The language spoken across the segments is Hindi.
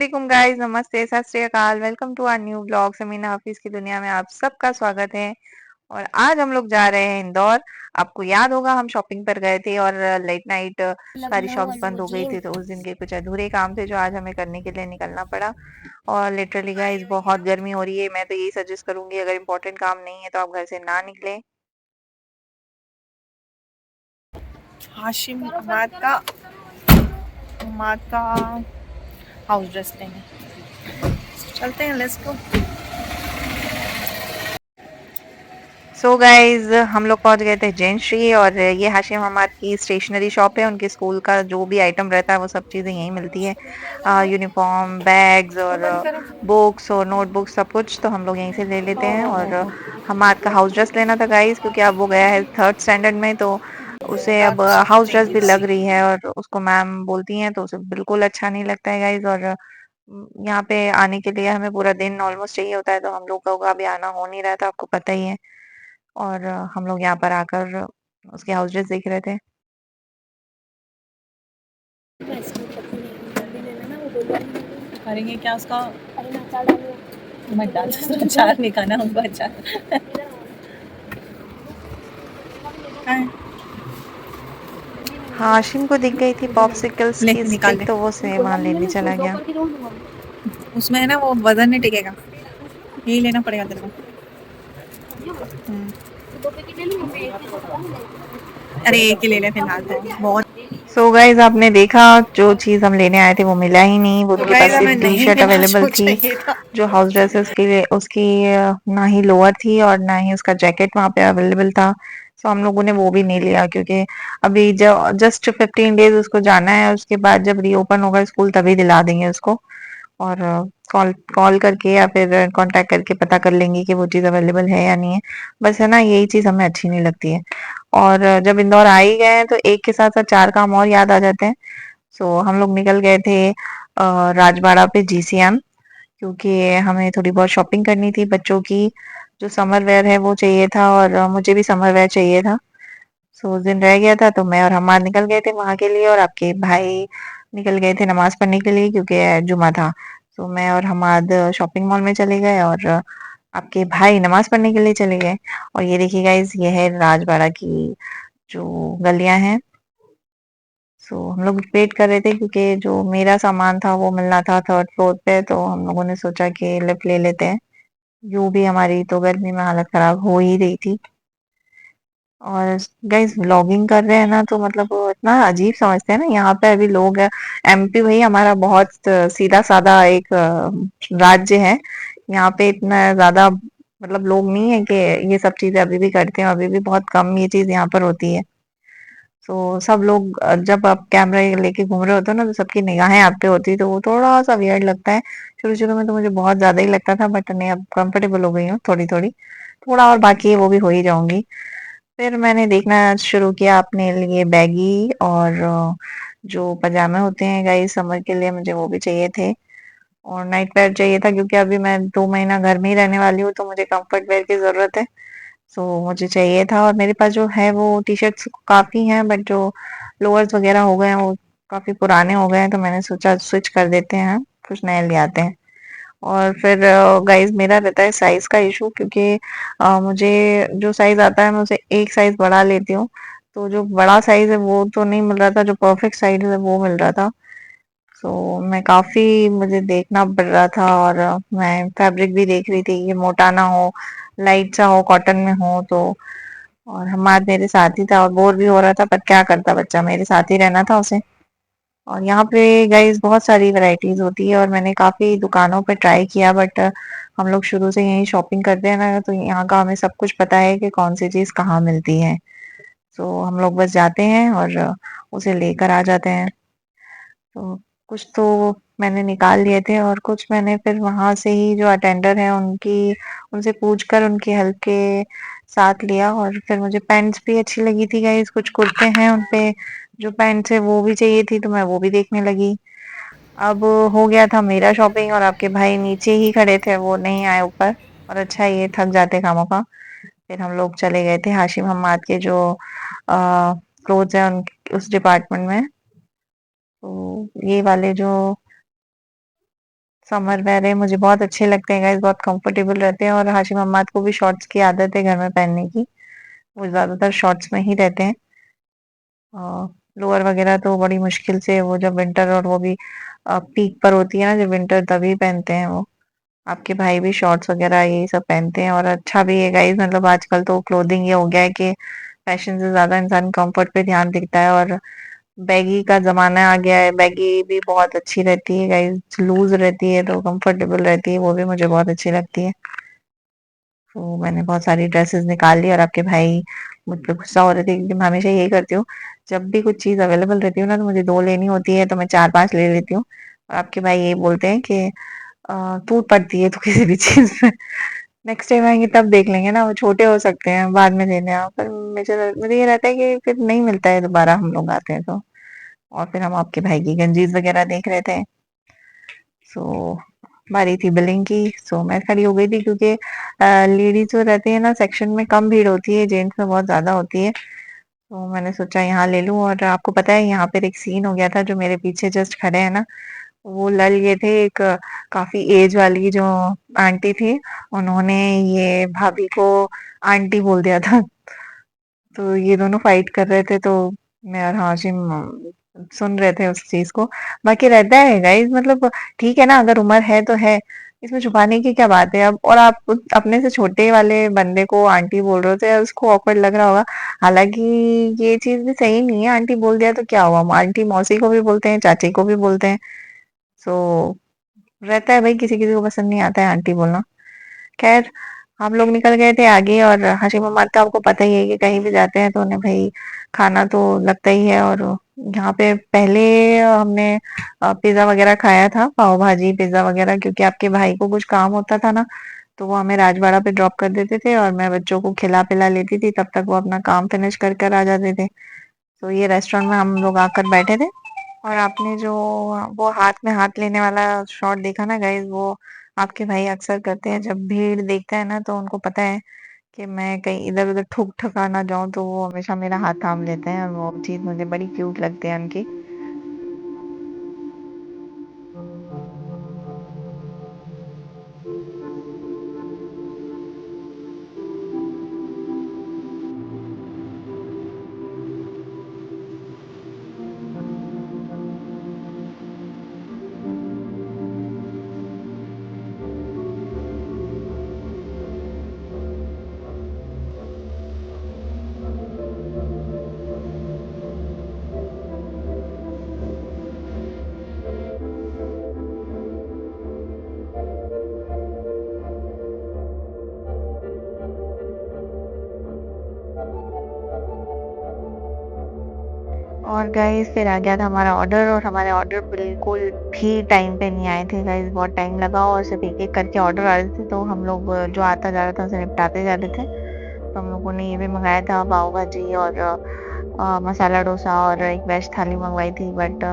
वालेकुम गाइस, नमस्ते, सत श्री अकाल। Welcome to our new blog. Sameena Hafiz की दुनिया में आप सबका स्वागत है। और आज हम लोग जा रहे हैं इंदौर। आपको याद होगा हम शॉपिंग पर गए थे और लेट नाइट सारी शॉप्स बंद हो गई थी, तो उस दिन के कुछ अधूरे काम थे जो आज हमें करने के लिए निकलना पड़ा। और लिटरली गाइस बहुत गर्मी हो रही है। मैं तो यही सजेस्ट करूंगी, अगर इंपॉर्टेंट काम नहीं है तो आप घर से ना निकले। हाशिम माता हाउस ड्रेस लेंगे। चलते हैं, लेट्स गो। सो गाइज हम लोग पहुंच गए थे जैन श्री, और ये हाशिम हमाद की स्टेशनरी शॉप है। उनके स्कूल का जो भी आइटम रहता है वो सब चीजें यहीं मिलती है। यूनिफॉर्म, बैग्स और बुक्स और नोटबुक्स सब कुछ तो हम लोग यहीं से ले लेते हैं। और हमाद का हाउस ड्रेस लेना था गाइज, क्योंकि अब वो गया है थर्ड स्टैंडर्ड में, तो उसे अब हाउस ड्रेस भी लग रही है और उसको मैम बोलती हैं तो उसे बिल्कुल अच्छा नहीं लगता है गाइज। और यहाँ पे आने के लिए हमें पूरा दिन ऑलमोस्ट चाहिए होता है, तो हम लोगों का भी आना हो नहीं रहा था, आपको पता ही है। और हम लोग यहाँ पर आकर उसके हाउस ड्रेस देख रहे थे। करेंगे क्या उसका? मत डाल, अचार नहीं खाना हमको, अचार। कहाँ है? हाशिम को दिख गई थी पॉप्सिकल्स ले की निकाल स्टिक, दे। तो वो उसे वहां लेने चला गया। उसमें है ना, वो वजन नहीं टिकेगा, यही लेना पड़ेगा तेरे को। अरे एक ही ले ले फिलहाल, तो बहुत। सो गाइज आपने देखा, जो चीज हम लेने आए थे वो मिला ही नहीं। वो तो उनके पास गाइस सिर्फ हमें टी नहीं शर्ट मिला अवेलेबल जो थी। चाहिए था। जो हाउस ड्रेस है उसकी ना ही लोअर थी और ना ही उसका जैकेट वहां पे अवेलेबल था। सो हम लोगों ने वो भी नहीं लिया, क्योंकि अभी जस्ट 15 डेज उसको जाना है। उसके बाद जब रीओपन होगा स्कूल तभी दिला देंगे उसको। और कॉल कॉल करके या फिर कांटेक्ट करके पता कर लेंगे कि वो चीज़ अवेलेबल है या नहीं है। बस है ना, यही चीज़ हमें अच्छी नहीं लगती है। और जब इंदौर आ ही गए हैं तो एक के साथ साथ चार काम और याद आ जाते हैं। सो हम लोग निकल गए थे राजबाड़ा पे जीसीएम, क्योंकि हमें थोड़ी बहुत शॉपिंग करनी थी बच्चों की। जो समर वेयर है वो चाहिए था, और मुझे भी समर वेयर चाहिए था। सो उस दिन रह गया था, तो मैं और हमाद निकल गए थे वहां के लिए, और आपके भाई निकल गए थे नमाज पढ़ने के लिए, क्योंकि जुमा था। तो मैं और हमाद शॉपिंग मॉल में चले गए, और आपके भाई नमाज पढ़ने के लिए चले गए। और ये देखिए गाइस, ये है राजबाड़ा की जो गलियां हैं। सो हम लोग वेट कर रहे थे, क्योंकि जो मेरा सामान था वो मिलना था थर्ड फ्लोर पे, तो हम लोगों ने सोचा कि लिफ्ट ले लेते हैं। यूं भी हमारी तो गर्मी में हालत खराब हो ही रही थी। और गाइस व्लॉगिंग कर रहे हैं ना, तो मतलब वो इतना अजीब समझते हैं ना। यहाँ पे अभी लोग एमपी भाई हमारा बहुत सीधा साधा एक राज्य है। यहाँ पे इतना ज्यादा मतलब लोग नहीं है कि ये सब चीजें अभी भी करते हैं। अभी भी बहुत कम ये चीज यहाँ पर होती है। तो सब लोग जब आप कैमरा लेके घूम रहे होते हो ना, तो सबकी निगाहें आप पे होती है, तो वो थोड़ा सा वियर्ड लगता है। शुरू शुरू में तो मुझे बहुत ज्यादा ही लगता था, बट नहीं, अब कंफर्टेबल हो गई हूँ थोड़ी थोड़ी। थोड़ा और बाकी है, वो भी हो ही जाऊंगी। फिर मैंने देखना शुरू किया अपने लिए बैगी और जो पजामे होते हैं गाइस समर के लिए, मुझे वो भी चाहिए थे। और नाइट वेयर चाहिए था, क्योंकि अभी मैं 2 महीना घर में ही रहने वाली हूँ, तो मुझे कंफर्ट वेयर की जरूरत है। सो मुझे चाहिए था, और मेरे पास जो है वो टी शर्ट्स काफी हैं, बट जो लोअर्स वगैरह हो गए हैं वो काफी पुराने हो गए हैं, तो मैंने सोचा स्विच कर देते हैं, कुछ नए ले आते हैं। और फिर गाइस मेरा रहता है साइज का इशू, क्योंकि मुझे जो साइज आता है मैं उसे एक साइज बढ़ा लेती हूँ। तो जो बड़ा साइज है वो तो नहीं मिल रहा था, जो परफेक्ट साइज है वो मिल रहा था। सो मैं काफी मुझे देखना पड़ रहा था, और मैं फैब्रिक भी देख रही थी, ये मोटा ना हो, लाइट सा हो, कॉटन में हो तो। और हमारा मेरे साथ ही था और बोर भी हो रहा था, पर क्या करता बच्चा, मेरे साथ ही रहना था उसे। और यहाँ पे गाइस बहुत सारी वैरायटीज होती है, और मैंने काफी दुकानों पे ट्राई किया, बट हम लोग शुरू से यहीं शॉपिंग करते हैं ना, तो यहाँ का हमें सब कुछ पता है कि कौन सी चीज कहाँ मिलती है। तो हम लोग बस जाते हैं और उसे लेकर आ जाते हैं। तो कुछ तो मैंने निकाल लिए थे, और कुछ मैंने फिर वहां से ही जो अटेंडर है उनकी उनसे पूछकर उनकी हेल्प के साथ लिया। और फिर मुझे पैंट्स भी अच्छी लगी थी गाइस, कुछ कुर्ते हैं उनपे जो पैंट्स है वो भी चाहिए थी, तो मैं वो भी देखने लगी। अब हो गया था मेरा शॉपिंग, और आपके भाई नीचे ही खड़े थे, वो नहीं आए ऊपर। और अच्छा, ये थक जाते कामों का। फिर हम लोग चले गए थे हाशिम हम्माद के जो क्लोथ्स है उन उस डिपार्टमेंट में। तो ये वाले जो समर वेयर है, मुझे बहुत अच्छे लगते हैं गाइस, बहुत कंफर्टेबल रहते हैं और हाशिम अम्माद को भी शॉर्ट्स की आदत है घर में पहनने की। वो ज़्यादातर शॉर्ट्स में ही रहते हैं। लोअर वगैरह तो बड़ी मुश्किल से वो जब विंटर और वो भी पीक पर होती है ना जब विंटर तभी पहनते हैं वो। आपके भाई भी शॉर्ट्स वगैरह यही सब पहनते हैं और अच्छा भी है गाइस, मतलब आजकल तो क्लोथिंग ये हो गया है कि फैशन से ज्यादा इंसान कंफर्ट पे ध्यान देता है और बैगी का जमाना आ गया है। बैगी भी बहुत अच्छी रहती है गाइस, लूज रहती है तो कंफर्टेबल रहती है, वो भी मुझे बहुत अच्छी लगती है। तो मैंने बहुत सारी ड्रेसेस निकाल ली और आपके भाई मुझ पे गुस्सा हो रहे थे क्योंकि मैं हमेशा यही करती हूँ, जब भी कुछ चीज अवेलेबल रहती है ना तो मुझे दो लेनी होती है तो मैं चार पांच ले लेती हूँ। और आपके भाई यही बोलते हैं कि टूट पड़ती है तो किसी भी चीज में। नेक्स्ट टाइम आएंगे तब देख लेंगे ना, वो छोटे हो सकते हैं बाद में लेने आओ, पर मुझे ये रहता है कि फिर नहीं मिलता है दोबारा हम लोग आते हैं तो। और फिर हम आपके भाई की गंजीज वगैरह देख रहे थे। सो बारी थी बिलिंग की, सो मैं खड़ी हो गई थी क्योंकि लेडीज जो रहती है ना सेक्शन में कम भीड़ होती है, जेंट्स में बहुत ज्यादा होती है। तो मैंने सोचा यहाँ ले लूं और आपको पता है यहाँ पर एक सीन हो गया था, जो मेरे पीछे जस्ट खड़े हैं ना वो लल ये थे, एक काफी एज वाली जो आंटी थी, उन्होंने ये भाभी को आंटी बोल दिया था। तो ये दोनों फाइट कर रहे थे तो मैं और हाशिम सुन रहे थे उस चीज को। बाकी रहता है गाइस, मतलब ठीक है ना, अगर उम्र है तो है, इसमें छुपाने की क्या बात है अब। और आप अपने से छोटे वाले बंदे को आंटी बोल रहे थे, उसको ऑकवर्ड लग रहा होगा। हालांकि ये चीज भी सही नहीं है, आंटी बोल दिया तो क्या हुआ, आंटी मौसी को भी बोलते हैं, चाची को भी बोलते हैं। सो रहता है भाई, किसी किसी को पसंद नहीं आता है आंटी बोलना। खैर हम लोग निकल गए थे आगे और हाशिम अम्मा तो आपको पता ही है कि कहीं भी जाते हैं तो उन्हें भाई खाना तो लगता ही है। और यहाँ पे पहले हमने पिज्जा वगैरह खाया था, पाव भाजी पिज्जा वगैरह, क्योंकि आपके भाई को कुछ काम होता था ना तो वो हमें राजवाड़ा पे ड्रॉप कर देते थे और मैं बच्चों को खिला पिला लेती थी, तब तक वो अपना काम फिनिश कर कर आ जाते थे। तो ये रेस्टोरेंट में हम लोग आकर बैठे थे। और आपने जो वो हाथ में हाथ लेने वाला शॉट देखा ना गाइस, वो आपके भाई अक्सर करते हैं जब भीड़ देखता है ना, तो उनको पता है कि मैं कहीं इधर उधर ठुक ठुका ना जाऊं, तो वो हमेशा मेरा हाथ थाम लेते हैं और वो चीज मुझे बड़ी क्यूट लगती है उनकी। और गाइस फिर आ गया था हमारा ऑर्डर, और हमारे ऑर्डर बिल्कुल भी टाइम पे नहीं आए थे गाइस, बहुत टाइम लगा और सिर्फ एक एक करके ऑर्डर आ रहे थे, तो हम लोग जो आता जा रहा था उसे निपटाते जा रहे थे। तो हम लोगों ने ये भी मंगाया था पाव भाजी और मसाला डोसा और एक वेज थाली मंगवाई थी। बट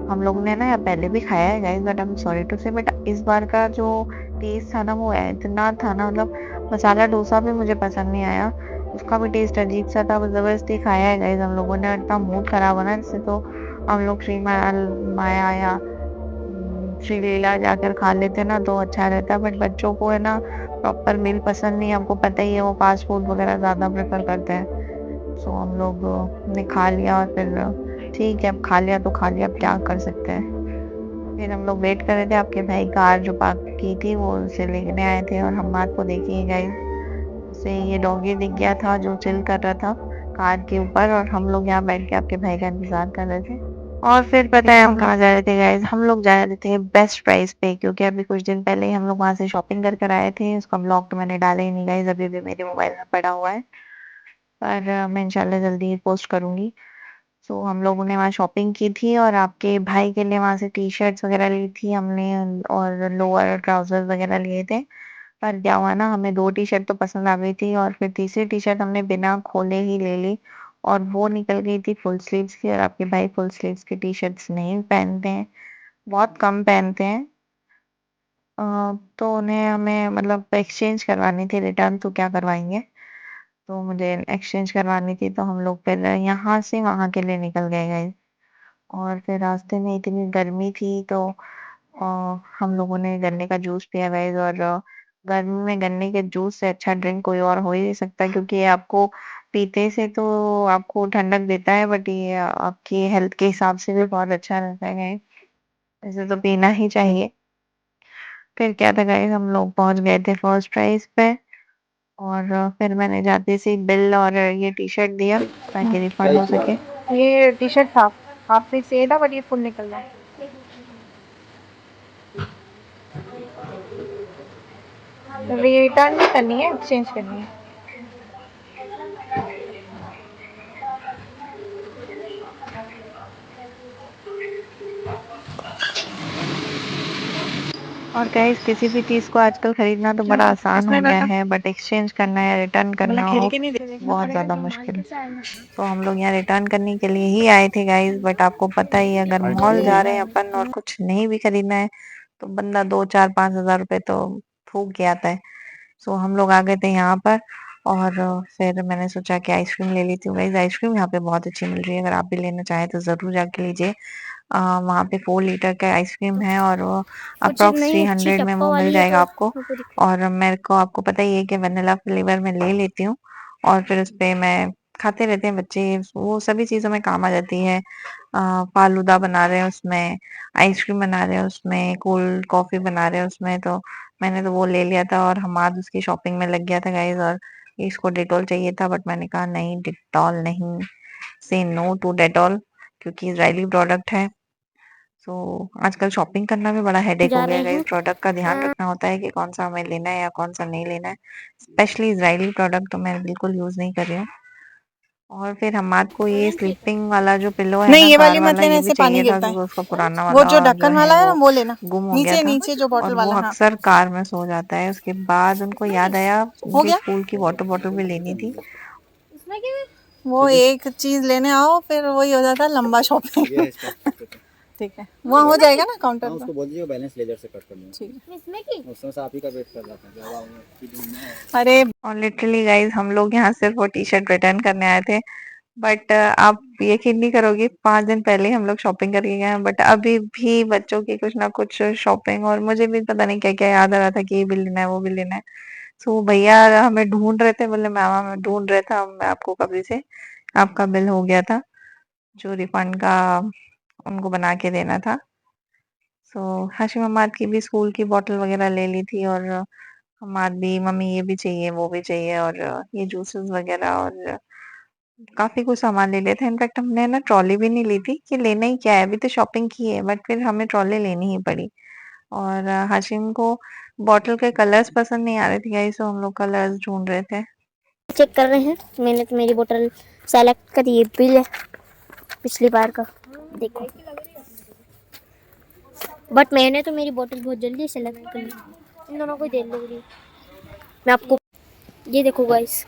हम लोग ने ना पहले भी खाया है guys, but I am sorry to say, but इस बार का जो टेस्ट था ना वो इतना था ना, मतलब मसाला डोसा भी मुझे पसंद नहीं आया, उसका भी टेस्ट अजीब सा था। बस जबरदस्ती खाया है गाइस हम लोगों ने, इतना मूड खराब होना इससे तो हम लोग श्री माया या श्री लीला जाकर खा लेते ना तो अच्छा रहता। बट बच्चों को है ना प्रॉपर मील पसंद नहीं, आपको पता ही है वो फास्ट फूड वगैरह ज्यादा प्रेफर करते हैं। सो हम लोग ने खा लिया और फिर ठीक है, अब खा लिया तो खा लिया, अब क्या कर सकते हैं। फिर हम लोग वेट कर रहे थे, आपके भाई कार जो पार्क की थी वो उसे लेने आए थे, और हम रात को देखिए गाइस उसे ये डॉगी दिख गया था जो चिल कर रहा था कार के ऊपर, और हम लोग यहाँ बैठ के आपके भाई का इंतजार कर रहे थे। और फिर पता है हम कहाँ जा रहे थे गाइस, हम लोग जा रहे थे बेस्ट प्राइस पे, क्योंकि अभी कुछ दिन पहले ही हम लोग वहां से शॉपिंग कर कर आए थे। उसका ब्लॉग तो मैंने डाला ही नहीं गाइस, अभी भी मेरे मोबाइल में पड़ा हुआ है, पर मैं इंशाल्लाह जल्दी ही पोस्ट करूंगी। सो हम लोगों ने वहाँ शॉपिंग की थी और आपके भाई के लिए वहां से टी शर्ट्स वगैरह ली थी हमने, और लोअर ट्राउजर वगैरह लिए थे। पर क्या हुआ ना, हमें दो टी शर्ट तो पसंद आ गई थी और फिर तीसरी टी शर्ट हमने बिना खोले ही ले ली, और वो निकल गई थी फुल स्लीव्स की, और आपके भाई फुल स्लीव्स की टी शर्ट्स नहीं पहनते हैं, बहुत कम पहनते हैं। अ, तो उन्हें हमें मतलब एक्सचेंज करवानी थी, रिटर्न तो क्या करवाएंगे, तो मुझे एक्सचेंज करवानी थी, तो हम लोग फिर यहाँ से वहां के लिए निकल गए। और फिर रास्ते में इतनी गर्मी थी तो हम लोगों ने गन्ने का जूस पिया गाइस, और गर्मी में गन्ने के जूस से अच्छा ड्रिंक कोई और हो ही नहीं सकता, क्योंकि ये आपको पीते से तो आपको ठंडक देता है, बट ये आपकी हेल्थ के हिसाब से भी बहुत अच्छा रहता है गाइस। ऐसे तो पीना ही चाहिए। फिर क्या था गाइस, हम लोग पहुंच गए थे फर्स्ट प्राइज पे, और फिर मैंने जाते से बिल और ये टी शर्ट दिया ताकि रिफंड हो सके। ये टी शर्ट था हाफ पे से था, बट ये फुल निकल रहा है। रिटर्न नहीं करनी है, एक्सचेंज करनी है। और गाइस किसी भी चीज को आजकल खरीदना तो बड़ा आसान हो गया है, बट एक्सचेंज करना या रिटर्न करना हो बहुत ज्यादा मुश्किल है। तो हम लोग यहाँ रिटर्न करने के लिए ही आए थे गाइस, बट आपको पता ही है, अगर मॉल जा रहे हैं अपन और कुछ नहीं भी खरीदना है तो बंदा 2 4 5 हज़ार रुपए तो फूक के आता है। सो हम लोग आ गए थे यहाँ पर, और फिर मैंने सोचा कि आइसक्रीम ले लेती हूँ गाइस। आइसक्रीम यहाँ पे बहुत अच्छी मिल रही है, अगर आप भी लेना चाहें तो जरूर जाके लीजिए। वहाँ पे 4 लीटर का आइसक्रीम है, और वो अप्रॉक्स 300 में वो मिल जाएगा आपको। और मेरे को आपको पता ही है कि वनीला फ्लेवर में ले लेती हूँ, और फिर उस पे मैं खाते रहते हैं बच्चे, वो सभी चीजों में काम आ जाती है। फालूदा बना रहे हैं उसमें, आइसक्रीम बना रहे हैं उसमें, कोल्ड कॉफी बना रहे हैं उसमें, तो मैंने तो वो ले लिया था, और हमाद उसकी शॉपिंग में लग गया था गाइस। और इसको डेटॉल चाहिए था, बट मैंने कहा नहीं, डेटॉल नहीं, से नो टू डेटॉल, क्योंकि इजरायली प्रोडक्ट है। सो आजकल शॉपिंग करना भी बड़ा हेडेक हो जा गया रहे है गाइस। हैं। प्रोडक्ट का ध्यान रखना होता है कि कौन सा हमें लेना है या कौन सा नहीं लेना है। स्पेशली इजरायली प्रोडक्ट तो मैं बिल्कुल यूज नहीं कर रही हूँ। और फिर हमाद को ये स्लीपिंग वाला जो पिलो है नहीं ना, ये कार वाली मत वाला, लेना, ये भी इससे पानी चाहिए था, गिरता है। क्योंकि उसका पुराना वो वाला जो जो ढक्कन है वाला है ना वो वो लेना, गुम हो गया नीचे था, नीचे जो और बॉटल वो वाला। हाँ अक्सर कार में सो जाता है। उसके बाद उनको याद आया, हो उनकी गया। स्कूल की वाटर बॉटल भी लेनी थी। इसमें क्या है? वो एक चीज लेने आओ फिर वही हो जाता है लंबा शॉपिंग। ठीक है, वहाँ हो जाएगा ना काउंटर हाँ पर। उसको बोल दियो बैलेंस लेजर से कट कर दूँ। ठीक इसमें की उसमें से आप ही का वेट कर रहा था जब आप है। अरे और लिटरली गाइज हम लोग यहाँ सिर्फ वो टी शर्ट रिटर्न करने आए थे, बट आप यकीन नहीं करोगे, 5 दिन पहले हम लोग शॉपिंग करके गए हैं, बट अभी भी बच्चों की कुछ ना कुछ शॉपिंग, और मुझे भी पता नहीं क्या क्या याद आ रहा था कि ये भी लेना है वो भी लेना है। सो भैया हमें ढूंढ रहे थे, बोले मैम हमें ढूंढ रहे था, मैं आपको कभी से, आपका बिल हो गया था जो रिफंड का उनको बना के देना था। सो हाशिम अम्माद की भी स्कूल की बोतल वगैरह ले ली थी, और हमाद भी मम्मी ये भी चाहिए वो भी चाहिए, और ये जूसेस वगैरह, और काफी कुछ सामान ले लिया था। इनफैक्ट हमने ना ट्रॉली भी नहीं ली थी कि लेना ही क्या है, अभी तो शॉपिंग की है, बट फिर हमें ट्रॉली लेनी ही पड़ी। और हाशिम को बॉटल के कलर्स पसंद नहीं आ रहे थे गाइस, तो हम लोग कलर्स ढूंढ रहे थे। चेक कर रहे हैं। मैंने तो मेरी बोतल सेलेक्ट करी, ये बिल है पिछली बार का, देखो। बट मैंने तो मेरी बोतल बहुत जल्दी सेलेक्ट कर ली, इन दोनों को ही दे लूँगी मैं आपको। ये देखो गाइस,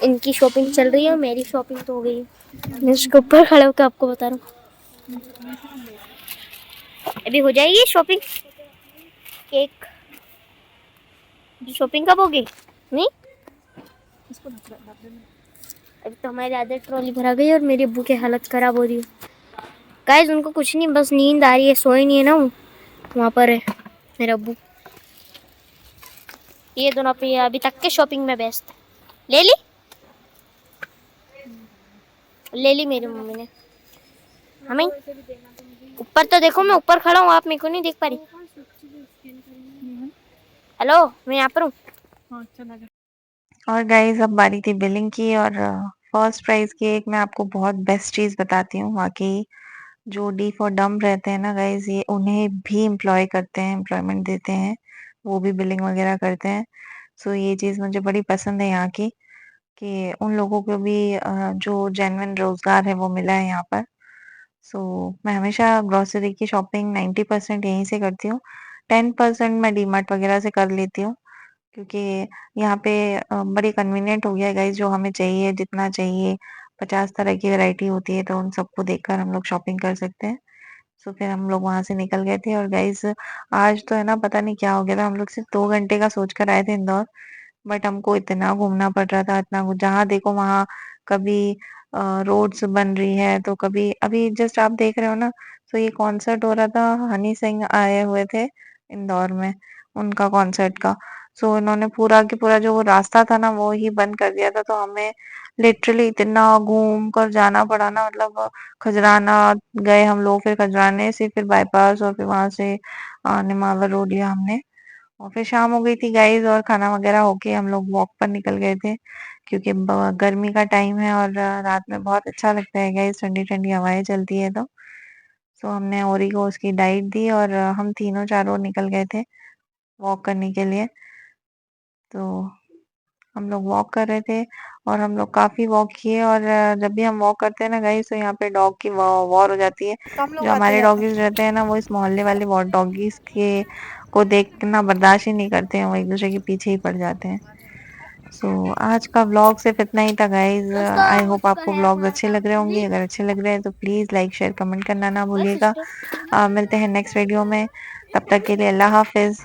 इनकी शॉपिंग चल रही है और मेरी शॉपिंग तो हो गई है। मैं इसके ऊपर खड़े होकर आपको बता रहा हूँ, अभी हो जाएगी शॉपिंग। केक शॉपिंग कब होगी? नहीं, अभी तो हमारी आधे ट्रॉली भरा गई और मेरी अब्बू की हालत खराब हो रही है। गाइस उनको कुछ नहीं, बस नींद आ रही है, सोए नहीं है ना वो, वहाँ पर है मेरे अब्बू। ये दोनों अभी तक के शॉपिंग में व्यस्त। ले ली, ले ली मेरी मम्मी ने। हमें ऊपर तो देखो, मैं ऊपर खड़ा हूँ, आप मेरे को नहीं देख पा रही। हेलो, मैं यहाँ पर हूँ। और गाइस अब बारी थी बिलिंग की, और फर्स्ट प्राइज की एक मैं आपको बहुत बेस्ट चीज बताती हूँ। वाकई जो डी फॉर डम रहते हैं ना गाइस, ये उन्हें भी एम्प्लॉय करते हैं, एम्प्लॉयमेंट देते हैं, वो भी बिलिंग वगैरह करते हैं। सो ये चीज मुझे बड़ी पसंद है यहाँ की, कि उन लोगों को भी जो जेन्युइन रोजगार है वो मिला है यहाँ पर। सो मैं हमेशा ग्रोसरी की शॉपिंग 90% यहीं से करती हूँ, 10% मैं डीमार्ट वगैरह से कर लेती हूँ, क्योंकि यहाँ पे बड़ी कन्वीनियंट हो गया है गाइस, जो हमें चाहिए जितना चाहिए, 50 तरह की वैरायटी होती है, तो उन सबको देखकर हम लोग शॉपिंग कर सकते हैं। सो फिर हम लोग वहां से निकल गए थे, और गाइस आज तो है ना, पता नहीं क्या हो गया था, हम लोग सिर्फ 2 घंटे का सोच कर आए थे इंदौर, बट हमको इतना घूमना पड़ रहा था, इतना जहाँ देखो वहाँ, कभी रोड्स बन रही है तो कभी, अभी जस्ट आप देख रहे हो ना, तो ये कॉन्सर्ट हो रहा था, हनी सिंह आए हुए थे इंदौर में, उनका कॉन्सर्ट का। सो इन्होंने पूरा के पूरा जो वो रास्ता था ना वो ही बंद कर दिया था, तो हमें लिटरली इतना घूम कर जाना पड़ा ना, मतलब खजराना गए हम लोग, फिर खजराने से फिर बाईपास और फिर वहां से नेमावर रोड लिया हमने, और फिर शाम हो गई थी गाइस, और खाना वगैरह होके हम लोग वॉक पर निकल गए थे, क्योंकि गर्मी का टाइम है और रात में बहुत अच्छा लगता है गाइस, ठंडी ठंडी हवाएं चलती है तो। सो हमने ओरी को उसकी डाइट दी और हम तीनों चारों निकल गए थे वॉक करने के लिए। तो हम लोग वॉक कर रहे थे और हम लोग काफी वॉक किए, और जब भी हम वॉक करते हैं ना गाइस, तो यहाँ पे डॉग की वॉर हो जाती है। तो हम लोग जो आते हमारे जाते डॉगीज रहते हैं ना, वो इस मोहल्ले वाले वॉर डॉगीज के को देखना बर्दाश्त ही नहीं करते हैं, वो एक दूसरे के पीछे ही पड़ जाते हैं। सो आज का व्लॉग सिर्फ इतना ही था गाइज। दोस्तों आई हो होप चुका आपको है व्लॉग हमारा अच्छे काम लग रहे होंगे, कंप्लीट। अगर अच्छे लग रहे हैं तो प्लीज लाइक शेयर कमेंट करना ना बस भूलिएगा। सिस्टर मिलते हैं नेक्स्ट वीडियो में, तब तक के लिए अल्लाह हाफिज।